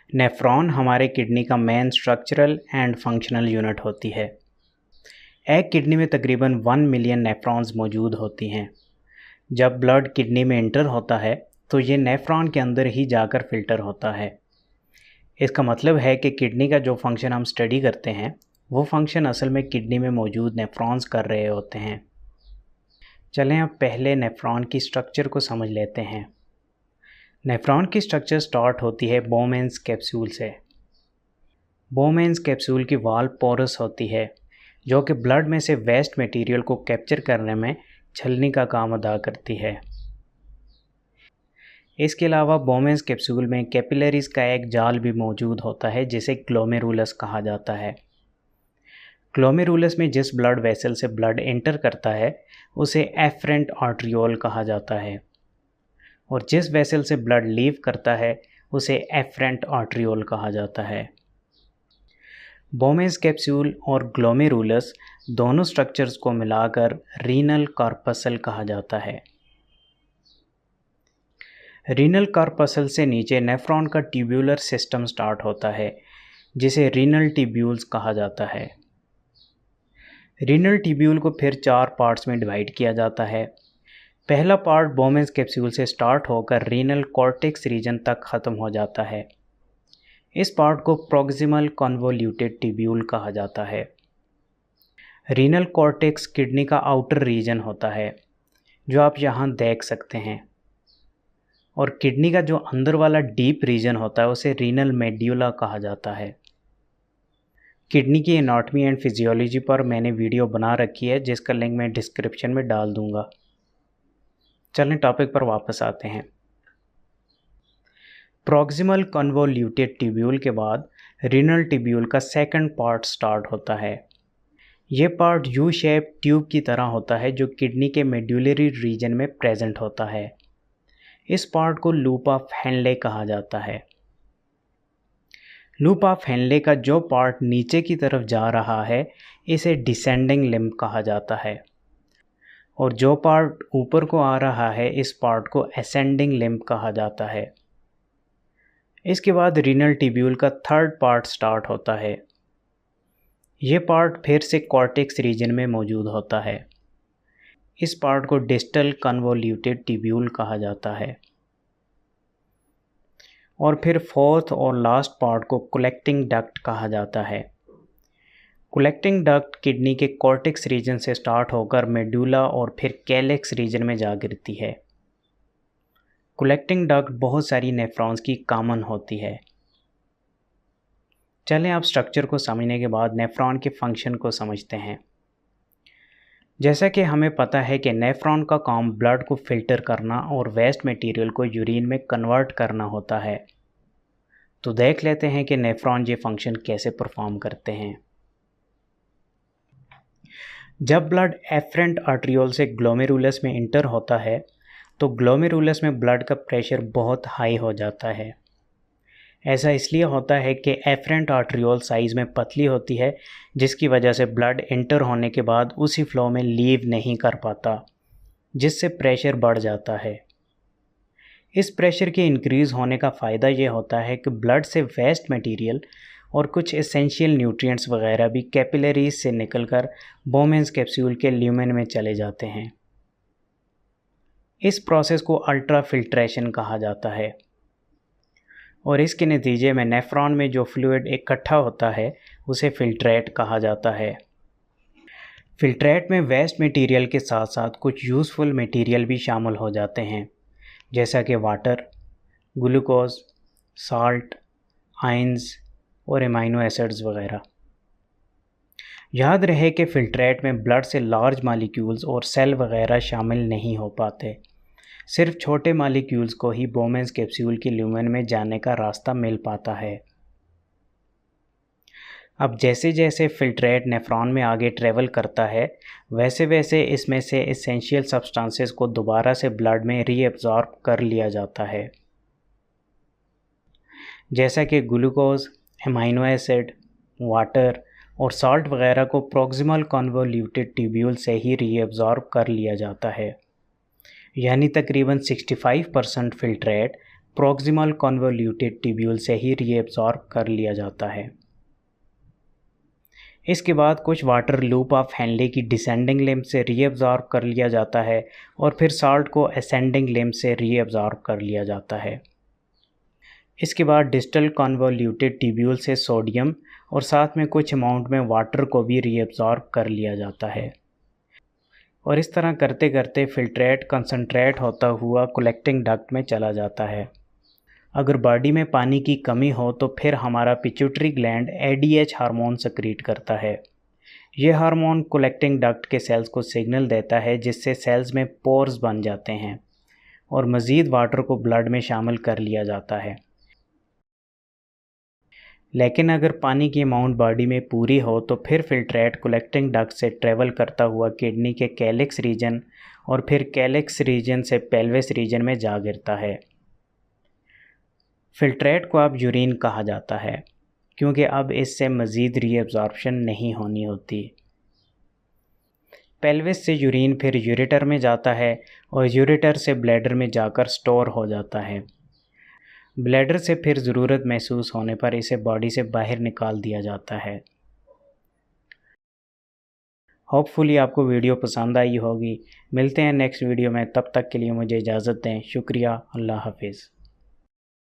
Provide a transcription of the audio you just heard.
Nephron हमारे kidney का main structural and functional unit होती है। एक किडनी में तकरीबन 1 मिलियन नेफ्रॉन्स मौजूद होती हैं। जब ब्लड किडनी में इंटर होता है तो ये नेफ्रॉन के अंदर ही जाकर फिल्टर होता है। इसका मतलब है कि किडनी का जो फंक्शन हम स्टडी करते हैं वो फंक्शन असल में किडनी में मौजूद नेफ्रॉन्स कर रहे होते हैं। चलें अब पहले नेफ्रॉन की स्ट्रक्चर को समझ लेते हैं। नेफ्रॉन की स्ट्रक्चर स्टार्ट होती है बोमेन्स कैप्सूल से। बोमेन्स कैप्सूल की वॉल पोरस होती है जो कि ब्लड में से वेस्ट मटेरियल को कैप्चर करने में छलनी का काम अदा करती है। इसके अलावा बोमेन्स कैप्सूल में कैपिलरीज का एक जाल भी मौजूद होता है जिसे ग्लोमेरुलस कहा जाता है। ग्लोमेरुलस में जिस ब्लड वेसल से ब्लड एंटर करता है उसे एफरेंट आर्टरियोल कहा जाता है और जिस वेसल से ब्लड लीव करता है उसे एफरेंट आर्टरियोल कहा जाता है। बोमेन्स कैप्सूल और ग्लोमेरुलस दोनों स्ट्रक्चर्स को मिलाकर रीनल कॉर्पसल कहा जाता है। रीनल कॉर्पसल से नीचे नेफ्रॉन का ट्यूब्यूलर सिस्टम स्टार्ट होता है जिसे रीनल ट्यूब्यूल्स कहा जाता है। रीनल ट्यूब्यूल को फिर 4 पार्ट्स में डिवाइड किया जाता है। पहला पार्ट बोमेन्स कैप्सूल से स्टार्ट होकर रीनल कॉर्टेक्स रीजन तक ख़त्म हो जाता है। इस पार्ट को प्रॉक्सिमल कन्वोल्यूटेड ट्यूब्यूल कहा जाता है। रीनल कॉर्टेक्स किडनी का आउटर रीजन होता है जो आप यहाँ देख सकते हैं और किडनी का जो अंदर वाला डीप रीजन होता है उसे रीनल मेड्यूला कहा जाता है। किडनी की एनाटॉमी एंड फिजियोलॉजी पर मैंने वीडियो बना रखी है जिसका लिंक मैं डिस्क्रिप्शन में डाल दूंगा। चलें टॉपिक पर वापस आते हैं। प्रॉक्सिमल कन्वोल्यूटेड ट्यूब्यूल के बाद रीनल ट्यूब्यूल का सेकंड पार्ट स्टार्ट होता है। ये पार्ट यू शेप ट्यूब की तरह होता है जो किडनी के मेड्यूलरी रीजन में प्रेजेंट होता है। इस पार्ट को लूप ऑफ हेनले कहा जाता है। लूप ऑफ हेनले का जो पार्ट नीचे की तरफ जा रहा है इसे डिसेंडिंग लिम्ब कहा जाता है और जो पार्ट ऊपर को आ रहा है इस पार्ट को असेंडिंग लिम्ब कहा जाता है। इसके बाद रीनल ट्यूब्यूल का थर्ड पार्ट स्टार्ट होता है। ये पार्ट फिर से कॉर्टेक्स रीजन में मौजूद होता है। इस पार्ट को डिस्टल कन्वोल्यूटेड ट्यूब्यूल कहा जाता है और फिर फोर्थ और लास्ट पार्ट को कलेक्टिंग डक्ट कहा जाता है। कलेक्टिंग डक्ट किडनी के कॉर्टेक्स रीजन से स्टार्ट होकर मेडुला और फिर कैलेक्स रीजन में जा गिरती है। कलेक्टिंग डक्ट बहुत सारी नेफ्रॉन्स की कॉमन होती है। चलें आप स्ट्रक्चर को समझने के बाद नेफ्रॉन के फंक्शन को समझते हैं। जैसा कि हमें पता है कि नेफ्रॉन का काम ब्लड को फिल्टर करना और वेस्ट मटेरियल को यूरिन में कन्वर्ट करना होता है। तो देख लेते हैं कि नेफ्रॉन ये फंक्शन कैसे परफॉर्म करते हैं। जब ब्लड एफरेंट आर्टरियोल से ग्लोमेरुलस में इंटर होता है तो ग्लोमेरुलस में ब्लड का प्रेशर बहुत हाई हो जाता है। ऐसा इसलिए होता है कि एफरेंट आर्टरियोल साइज़ में पतली होती है जिसकी वजह से ब्लड एंटर होने के बाद उसी फ्लो में लीव नहीं कर पाता जिससे प्रेशर बढ़ जाता है। इस प्रेशर के इंक्रीज़ होने का फ़ायदा ये होता है कि ब्लड से वेस्ट मटेरियल और कुछ एसेंशियल न्यूट्रिएंट्स वगैरह भी कैपिलरीज से निकलकर बोमेन्स कैप्सूल के ल्यूमेन में चले जाते हैं। इस प्रोसेस को अल्ट्रा फिल्ट्रेशन कहा जाता है और इसके नतीजे में नेफ्रॉन में जो फ्लूइड इकट्ठा होता है उसे फिल्ट्रेट कहा जाता है। फिल्ट्रेट में वेस्ट मटेरियल के साथ साथ कुछ यूज़फुल मटेरियल भी शामिल हो जाते हैं जैसा कि वाटर, ग्लूकोज, साल्ट, आयंस और एमाइनो एसिड्स वगैरह। याद रहे कि फिल्ट्रेट में ब्लड से लार्ज मॉलिक्यूल्स और सेल वगैरह शामिल नहीं हो पाते। सिर्फ छोटे मॉलिक्यूल्स को ही बोमेन्स कैप्सूल के ल्यूमेन में जाने का रास्ता मिल पाता है। अब जैसे जैसे फिल्ट्रेट नेफ्रॉन में आगे ट्रेवल करता है वैसे वैसे इसमें से एसेंशियल सब्सटेंसेस को दोबारा से ब्लड में रीअब्जॉर्ब कर लिया जाता है जैसा कि ग्लूकोज, एमाइनो एसिड, वाटर और साल्ट वगैरह को प्रॉक्सिमल कन्वोल्यूटेड ट्यूब्यूल से ही रीअब्जॉर्ब कर लिया जाता है। यानी तकरीबन 65% फिल्ट्रेट प्रॉक्सिमल कन्वोल्यूटेड ट्यूब्यूल से ही रीएब्जॉर्ब कर लिया जाता है। इसके बाद कुछ वाटर लूप ऑफ हेनले की डिसेंडिंग लिम्ब से रीएब्जॉर्ब कर लिया जाता है और फिर साल्ट को असेंडिंग लिम्ब से रीएब्जॉर्ब कर लिया जाता है। इसके बाद डिस्टल कन्वोल्यूटेड ट्यूब्यूल से सोडियम और साथ में कुछ अमाउंट में वाटर को भी रीएब्जॉर्ब कर लिया जाता है और इस तरह करते करते फिल्ट्रेट कंसनट्रेट होता हुआ कलेक्टिंग डक्ट में चला जाता है। अगर बॉडी में पानी की कमी हो तो फिर हमारा pituitary gland ADH hormone secrete करता है। यह हार्मोन कलेक्टिंग डक्ट के सेल्स को सिग्नल देता है जिससे सेल्स में पोर्स बन जाते हैं और मज़ीद वाटर को ब्लड में शामिल कर लिया जाता है। लेकिन अगर पानी की अमाउंट बॉडी में पूरी हो तो फिर फिल्ट्रेट कलेक्टिंग डक्ट से ट्रेवल करता हुआ किडनी के कैलिक्स रीजन और फिर कैलिक्स रीजन से पेल्विस रीजन में जा गिरता है। फिल्ट्रेट को अब यूरिन कहा जाता है क्योंकि अब इससे मज़ीद रीअब्जॉर्प्शन नहीं होनी होती। पेल्विस से यूरिन फिर यूरेटर में जाता है और यूरेटर से ब्लैडर में जाकर स्टोर हो जाता है। ब्लैडर से फिर ज़रूरत महसूस होने पर इसे बॉडी से बाहर निकाल दिया जाता है। होपफुली आपको वीडियो पसंद आई होगी। मिलते हैं नेक्स्ट वीडियो में, तब तक के लिए मुझे इजाज़त दें। शुक्रिया। अल्लाह हाफिज़।